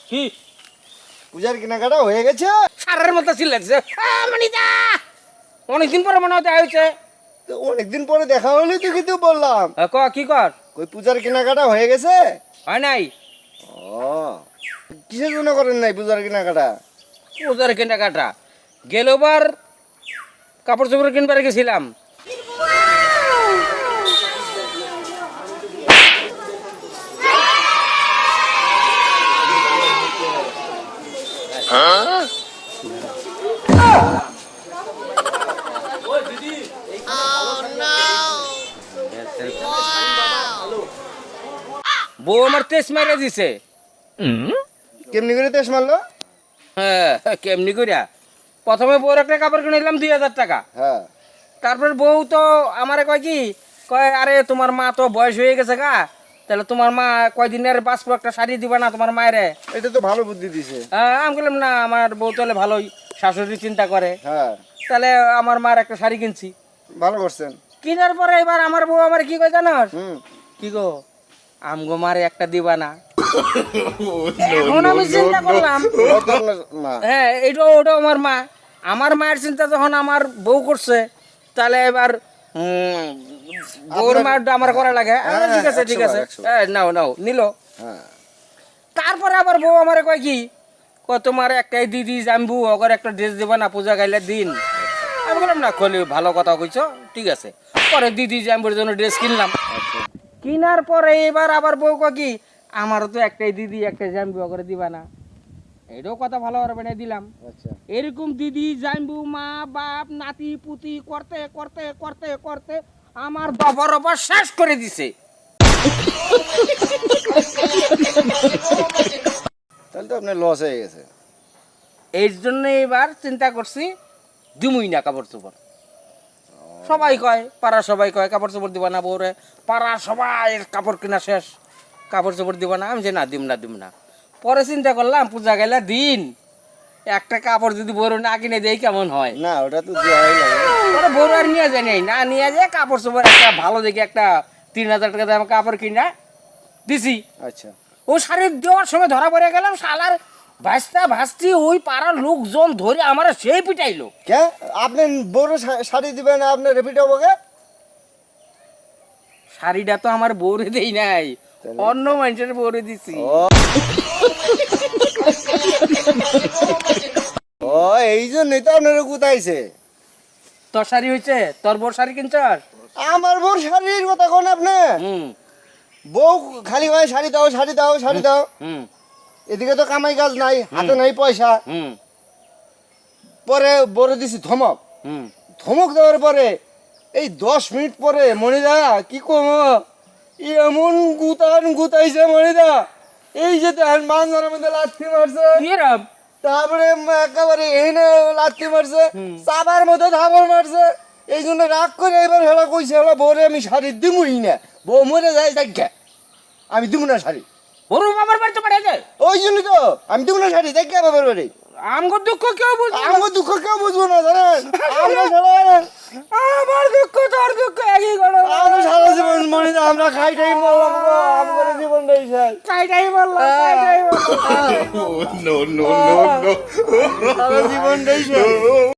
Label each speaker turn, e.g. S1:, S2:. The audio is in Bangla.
S1: কি
S2: পূজার কেনাকাটা হয়ে গেছে?
S1: সারের মতো চিল্লাচ্ছে মনিদা, অনেকদিন পরে মনে হতে হয়েছে।
S2: তো অনেকদিন পরে দেখা হলো তো, কিন্তু বললাম
S1: কি কর?
S2: ওই পূজার কেনাকাটা হয়ে গেছে?
S1: হয় নাই।
S2: ও, কিসের জন্য করেন নাই পূজার কেনাকাটা?
S1: পূজার কেনাকাটা গেলবার কাপড় চোপড় কিনবার গেছিলাম। বউ আমার তেজ মেরে দিছে।
S2: কেমনি করে তেজ মারলো?
S1: হ্যাঁ, কেমনি করিয়া? প্রথমে বউর একটা কাপড় কিনে নিলাম 2000 টাকা।
S2: হ্যাঁ।
S1: তারপর বউ তো আমারে কয় কি, কয় আরে তোমার মা তো বয়স হয়ে গেছে গা, তাহলে তোমার মা কয়দিনের বাঁচবো, একটা শাড়ি দিবা না তোমার মায়েরে?
S2: এটা তো ভালো বুদ্ধি দিছে।
S1: আমি বললাম না, আমার বউ তাহলে ভালোই, শাশুড়ি চিন্তা করে।
S2: হ্যাঁ,
S1: তাহলে আমার মার একটা শাড়ি কিনছি।
S2: ভালো করছেন।
S1: কেনার পরে এবার আমার বউ আমার কি কয় জানোস?
S2: হুম।
S1: কি গো, আমগো মারে একটা দিবা না? এখন আমি চিন্তা করলাম,
S2: না,
S1: হ্যাঁ ওটা আমার মা, আমার মায়ের চিন্তা যখন আমার বউ করছে, তাহলে এবার বউর মারটা আমার করা লাগে। ঠিক আছে ঠিক আছে, নাও নাও, নিল।
S2: হ্যাঁ।
S1: তারপরে আবার বউ আমারে কয় কি, কয় তোমার একটাই দিদি জানবু, ওগর একটা ড্রেস দেবা না পূজা গাইলে দিন? আমি বললাম না, খলি ভালো কথা কইছো, ঠিক আছে। পরে দিদি জানবুর জন্য ড্রেস কিনলাম। কিনার পরে এবার আবার বউ কয় কি, আমারও তো একটাই দিদি একটাই জানবু, ওগরে দিবা না? এটাও কথা ভালো করে বানিয়ে দিলাম।
S2: আচ্ছা।
S1: এরকম দিদি জানবু, মা বাপ নাতি পুতি করতে করতে করতে করতে আমার বাবার অপর শেষ করে দিছে।
S2: তাহলে তো আপনার লস হয়ে গেছে।
S1: এই জন্য এবার চিন্তা করছি দিমুই না কাপড় চোপড়। সবাই কয়, পাড়া সবাই কয় কাপড় চোপড় দিবা না বউরে, পাড়া সবাই কাপড় কিনা শেষ, কাপড় চোপড় দিবা না? আমি যে না, দিম না। পরে চিন্তা করলাম পূজা গেলে দিন একটা কাপড় যদি বড় না কিনে দেয় কেমন হয়?
S2: না, ওটা তো দেওয়াই লাগে।
S1: ওরা বড় আর নিয়ে যায় নাই, না নিয়ে যায় কাপড় চোপড় একটা ভালো দেখে একটা 3000 টাকা দাম কাপড় কিনা দিছি।
S2: আচ্ছা।
S1: ও শাড়ি দেওয়ার সময় ধরা পড়ে গেলাম, শালার ভাস্তা ভাস্তি ওই পাড়ার লোকজন ধরে আমার সেই পিটাইলো।
S2: কে আপনি বড় শাড়ি দিবেন, আপনার রেপিট হবো কে?
S1: শাড়িটা তো আমার বউরে দেই নাই, অন্য মানুষের বউরে দিছি।
S2: ও, এই জন্যই তো আপনার গুতাইছে।
S1: তোর শাড়ি হয়েছে, তোর বউর শাড়ি কিনছস?
S2: আমার বউর শাড়ির কথা কোন আপনি? বউ খালি হয় শাড়ি দাও শাড়ি দাও শাড়ি দাও। এদিকে তো কামাই কাজ নাই, হাতে নাই পয়সা। পরে বড় দিছি ধমক। ধমক দেওয়ার পরে এই 10 মিনিট পরে মনিদা কি কম এমন গুতাইছে মনিদা, এই যে মানজনের মধ্যে লাথি মারছে, তারপরে একেবারে এনে লাথি মারছে, চাবার মধ্যে ধাবর মারছে। এই জন্য রাগ করে এবার হেলা কইছে, হেলা বউরে আমি শাড়ি দিমুই না, বউ মরে যায় দেখা, আমি দিব না শাড়ি।
S1: বড় বাবার বাড়িতে পাঠিয়ে যায়,
S2: ওই জন্য তো আমি দিব না শাড়ি দেখা বাবার বাড়ি।
S1: আমগো দুঃখ কেউ বুঝবে,
S2: আমার দুঃখ কেউ বুঝবো না জানেন।
S1: আমার দুঃখ তোর দুঃখ একই করো।
S2: আমরা সারা জীবন মনে না, আমরা খাইটাই মরলাম, আমাদের জীবনটাই শেষ।
S1: খাইটাই বললাম,
S2: সারা জীবনটাই শেষ।